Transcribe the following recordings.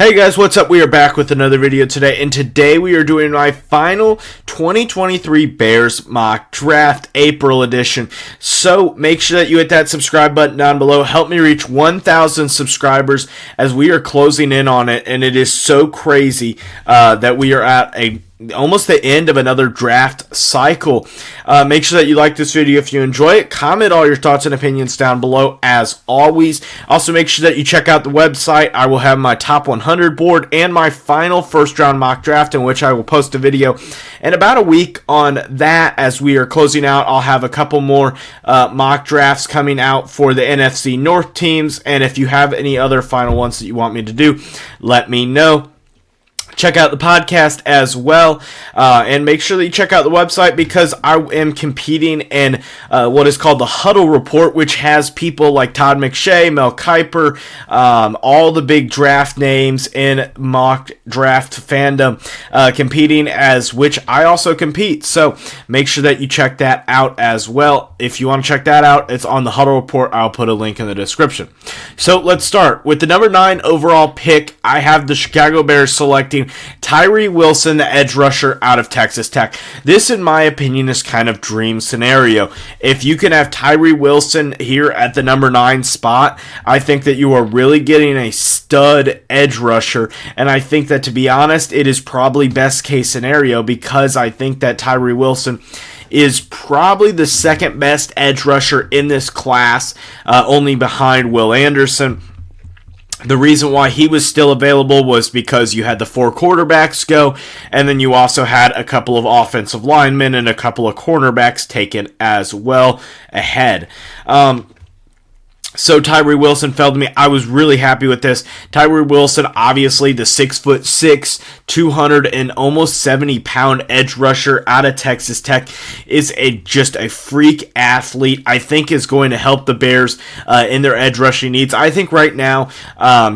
Hey guys, what's up? We are back with another video today, and today we are doing my final 2023 Bears mock draft April edition. So make sure that you hit that subscribe button down below. Help me reach 1,000 subscribers as we are closing in on it, and it is so crazy that we are at almost the end of another draft cycle. Make sure that you like this video if you enjoy it. Comment all your thoughts and opinions down below as always. Also make sure that you check out the website. I will have my top 100 board and my final first round mock draft, in which I will post a video in about a week on that. As we are closing out, I'll have a couple more mock drafts coming out for the NFC North teams, and if you have any other final ones that you want me to do, let me know. Check out the podcast as well, and make sure that you check out the website, because I am competing in what is called the Huddle Report, which has people like Todd McShay, Mel Kiper, all the big draft names in mock draft fandom competing, as which I also compete. So make sure that you check that out as well. If you want to check that out, it's on the Huddle Report. I'll put a link in the description. So let's start with the number 9 overall pick. I have the Chicago Bears selecting Tyree Wilson, the edge rusher out of Texas Tech. This, in my opinion, is kind of dream scenario. If you can have Tyree Wilson here at the number 9 spot, I think that you are really getting a stud edge rusher, and I think that, to be honest, it is probably best case scenario, because I think that Tyree Wilson is probably the second best edge rusher in this class, only behind Will Anderson. The reason why he was still available was because you had the 4 quarterbacks go, and then you also had a couple of offensive linemen and a couple of cornerbacks taken as well ahead. So Tyree Wilson fell to me. I was really happy with this. Tyree Wilson, obviously the 6'6", 200 and almost 70-pound edge rusher out of Texas Tech, is just a freak athlete. I think is going to help the Bears in their edge rushing needs. I think right now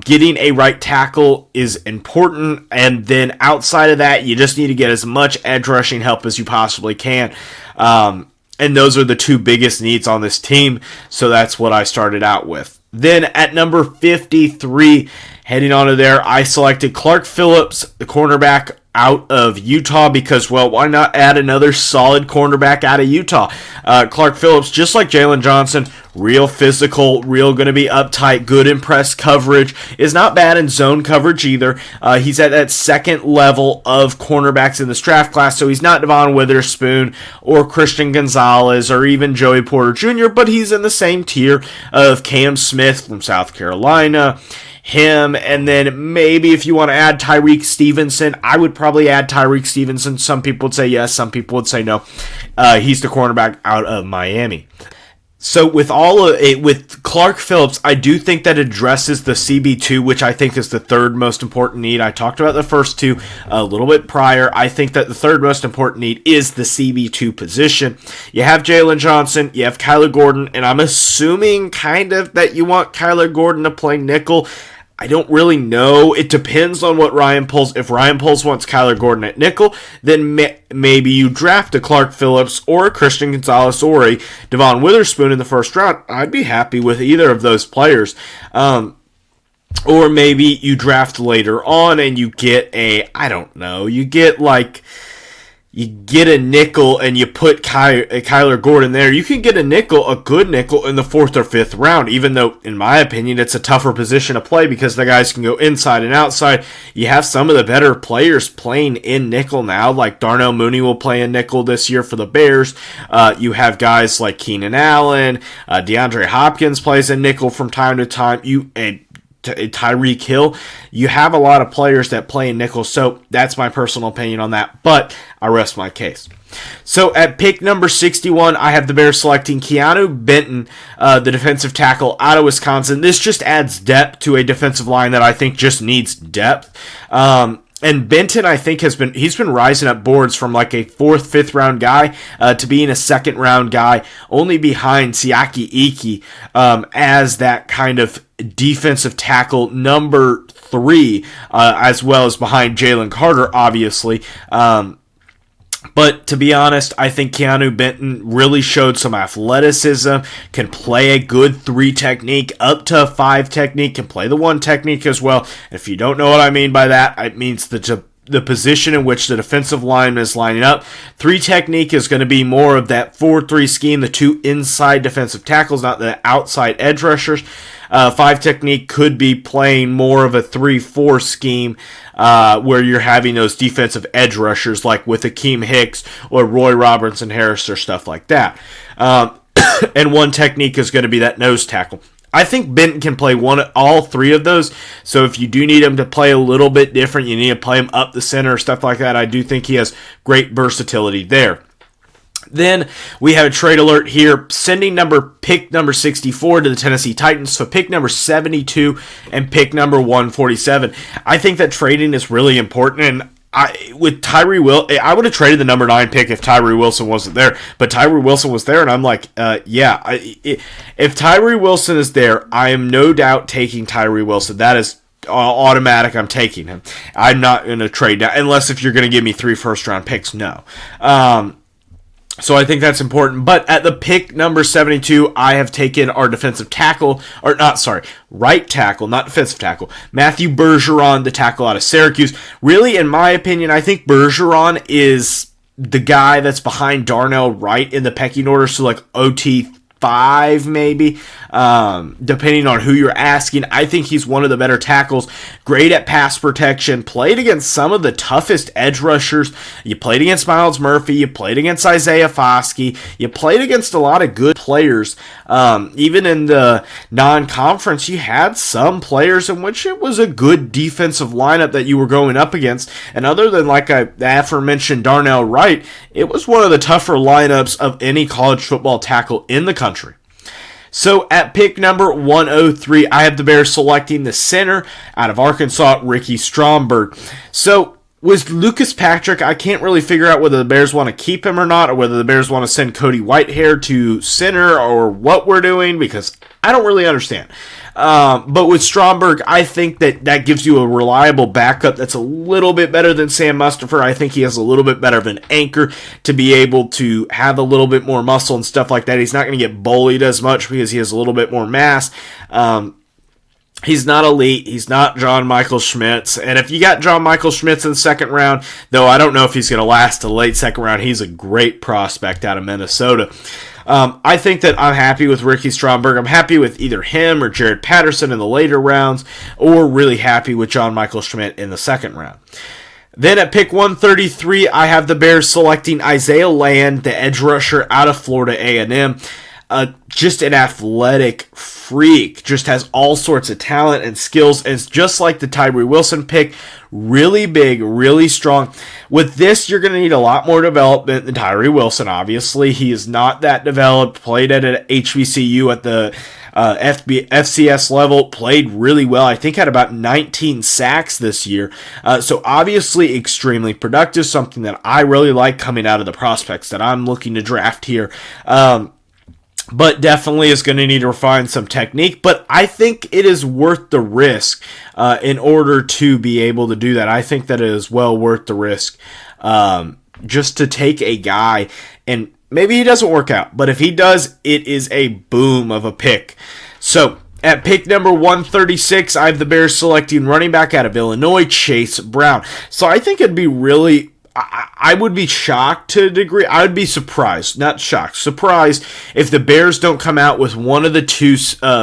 getting a right tackle is important, and then outside of that, you just need to get as much edge rushing help as you possibly can. And those are the two biggest needs on this team, so that's what I started out with. Then at number 53, heading on to there, I selected Clark Phillips, the cornerback out of Utah, because, well, why not add another solid cornerback out of Utah? Clark Phillips, just like Jalen Johnson, real physical, real going to be uptight, good in press coverage, is not bad in zone coverage either. He's at that second level of cornerbacks in this draft class, so he's not Devon Witherspoon or Christian Gonzalez or even Joey Porter Jr., but he's in the same tier of Cam Smith from South Carolina, him, and then maybe if you want to add Tyreek Stevenson, I would probably add Tyreek Stevenson. Some people would say yes, some people would say no. He's the cornerback out of Miami. So with with Clark Phillips, I do think that addresses the CB2, which I think is the third most important need. I talked about the first two a little bit prior. I think that the third most important need is the CB2 position. You have Jalen Johnson, you have Kyler Gordon, and I'm assuming kind of that you want Kyler Gordon to play nickel. I don't really know. It depends on what Ryan Poles. If Ryan Poles wants Kyler Gordon at nickel, then maybe you draft a Clark Phillips or a Christian Gonzalez or a Devon Witherspoon in the first round. I'd be happy with either of those players. Or maybe you draft later on and you get you get a nickel and you put Kyler Gordon there. You can get a good nickel in the 4th or 5th round, even though, in my opinion, it's a tougher position to play because the guys can go inside and outside. You have some of the better players playing in nickel now, like Darnell Mooney will play in nickel this year for the Bears. You have guys like Keenan Allen, DeAndre Hopkins plays in nickel from time to time. Tyreek Hill, you have a lot of players that play in nickel, so that's my personal opinion on that, but I rest my case. So at pick number 61, I have the Bears selecting Keanu Benton, the defensive tackle out of Wisconsin. This just adds depth to a defensive line that I think just needs depth. And Benton, I think, he's been rising up boards from like a 4th, 5th round guy to being a 2nd round guy, only behind Siaki Ike as that kind of defensive tackle number 3, as well as behind Jalen Carter, obviously. But to be honest, I think Keanu Benton really showed some athleticism, can play a good 3 technique, up to a 5 technique, can play the 1 technique as well. If you don't know what I mean by that, it means the position in which the defensive lineman is lining up. 3 technique is going to be more of that 4-3 scheme, the 2 inside defensive tackles, not the outside edge rushers. 5 technique could be playing more of a 3-4 scheme where you're having those defensive edge rushers like with Akeem Hicks or Roy Robinson Harris or stuff like that. And 1 technique is going to be that nose tackle. I think Benton can play all 3 of those. So if you do need him to play a little bit different, you need to play him up the center or stuff like that, I do think he has great versatility there. Then we have a trade alert here, sending pick number 64 to the Tennessee Titans. So pick number 72 and pick number 147. I think that trading is really important, and with Tyree Wilson, I would have traded the number 9 pick if Tyree Wilson wasn't there. But Tyree Wilson was there, and I'm like, if Tyree Wilson is there, I am no doubt taking Tyree Wilson. That is automatic. I'm taking him. I'm not going to trade now, unless if you're going to give me 3 first-round picks. No. So I think that's important. But at the pick number 72, I have taken our defensive tackle, right tackle, not defensive tackle, Matthew Bergeron, the tackle out of Syracuse. Really, in my opinion, I think Bergeron is the guy that's behind Darnell Wright in the pecking order, so like OT5 maybe, depending on who you're asking. I think he's one of the better tackles, great at pass protection, played against some of the toughest edge rushers. You played against Myles Murphy, you played against Isaiah Foskey, you played against a lot of good players. Even in the non-conference, you had some players in which it was a good defensive lineup that you were going up against, and other than the aforementioned Darnell Wright, it was one of the tougher lineups of any college football tackle in the country. So at pick number 103, I have the Bears selecting the center out of Arkansas, Ricky Stromberg. So with Lucas Patrick, I can't really figure out whether the Bears want to keep him or not, or whether the Bears want to send Cody Whitehair to center, or what we're doing, because I don't really understand. But with Stromberg, I think that gives you a reliable backup that's a little bit better than Sam Mustipher. I think he has a little bit better of an anchor to be able to have a little bit more muscle and stuff like that. He's not going to get bullied as much because he has a little bit more mass. He's not elite. He's not John Michael Schmitz. And if you got John Michael Schmitz in the second round, though I don't know if he's going to last to the late second round, he's a great prospect out of Minnesota. I think that I'm happy with Ricky Stromberg. I'm happy with either him or Jared Patterson in the later rounds, or really happy with John Michael Schmitz in the second round. Then at pick 133, I have the Bears selecting Isaiah Land, the edge rusher out of Florida A&M. Just an athletic freak, just has all sorts of talent and skills, and it's just like the Tyree Wilson pick, really big, really strong. With this, you're going to need a lot more development than Tyree Wilson, obviously. He is not that developed, played at an HBCU at the FCS level, played really well. I think had about 19 sacks this year. So obviously extremely productive, something that I really like coming out of the prospects that I'm looking to draft here. But definitely is going to need to refine some technique. But I think it is worth the risk in order to be able to do that. I think that it is well worth the risk just to take a guy, and maybe he doesn't work out. But if he does, it is a boom of a pick. So at pick number 136, I have the Bears selecting running back out of Illinois, Chase Brown. So I think it'd be really... I would be shocked to a degree. I would be surprised, not shocked, surprised if the Bears don't come out with one of the two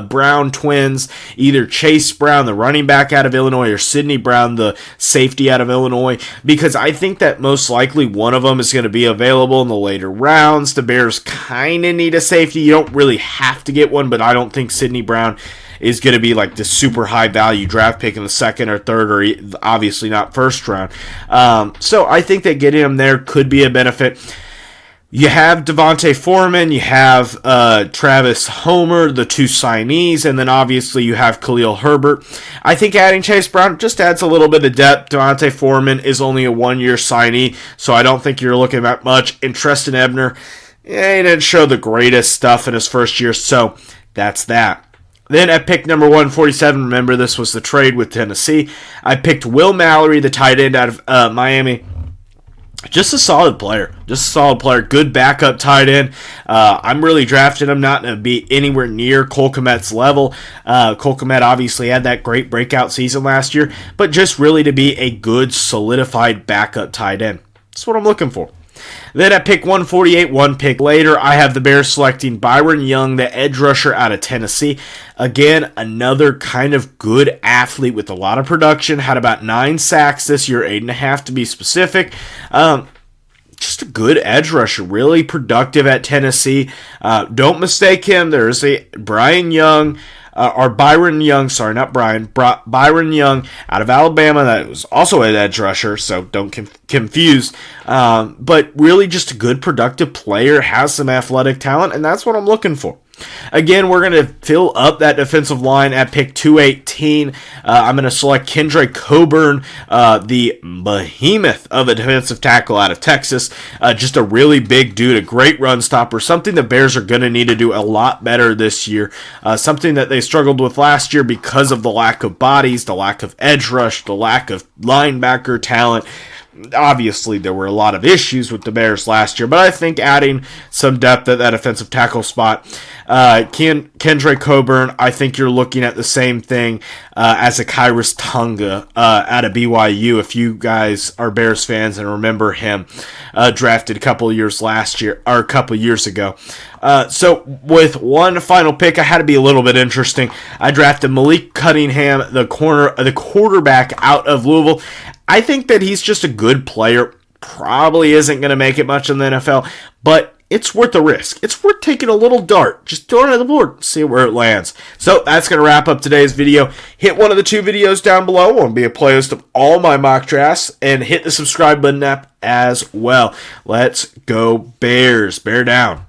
Brown twins, either Chase Brown, the running back out of Illinois, or Sidney Brown, the safety out of Illinois, because I think that most likely one of them is going to be available in the later rounds. The Bears kind of need a safety. You don't really have to get one, but I don't think Sidney Brown is going to be like the super high value draft pick in the second or third, or obviously not first round. So I think that getting him there could be a benefit. You have Devontae Foreman, you have Travis Homer, the two signees, and then obviously you have Khalil Herbert. I think adding Chase Brown just adds a little bit of depth. Devontae Foreman is only a one-year signee, so I don't think you're looking at much. And Treston Ebner, he didn't show the greatest stuff in his first year, so that's that. Then at pick number 147, remember this was the trade with Tennessee, I picked Will Mallory, the tight end out of Miami. just a solid player. Good backup tight end. I'm really drafting him not to be anywhere near Cole Kmet's level. Cole Kmet obviously had that great breakout season last year, but just really to be a good, solidified backup tight end. That's what I'm looking for. Then at pick 148, one pick later, I have the Bears selecting Byron Young, the edge rusher out of Tennessee. Again, another kind of good athlete with a lot of production. Had about 9 sacks this year, 8.5 to be specific. Just a good edge rusher, really productive at Tennessee. Don't mistake him. There's a Byron Young, Byron Young out of Alabama that was also an edge rusher, so don't confuse. But really just a good, productive player, has some athletic talent, and that's what I'm looking for. Again, we're going to fill up that defensive line at pick 218. I'm going to select Kendra Coburn, the behemoth of a defensive tackle out of Texas. Just a really big dude, a great run stopper, something the Bears are going to need to do a lot better this year. Something that they struggled with last year because of the lack of bodies, the lack of edge rush, the lack of linebacker talent. Obviously, there were a lot of issues with the Bears last year, but I think adding some depth at that offensive tackle spot, Kendra Coburn, I think you're looking at the same thing as a Kairos Tonga out of BYU. If you guys are Bears fans and remember him, drafted a couple years ago. So with one final pick, I had to be a little bit interesting. I drafted Malik Cunningham, the quarterback out of Louisville. I think that he's just a good player. Probably isn't going to make it much in the NFL, but it's worth the risk. It's worth taking a little dart. Just throw it on the board, see where it lands. So that's going to wrap up today's video. Hit one of the 2 videos down below. I'll be a playlist of all my mock drafts, and hit the subscribe button as well. Let's go Bears. Bear down.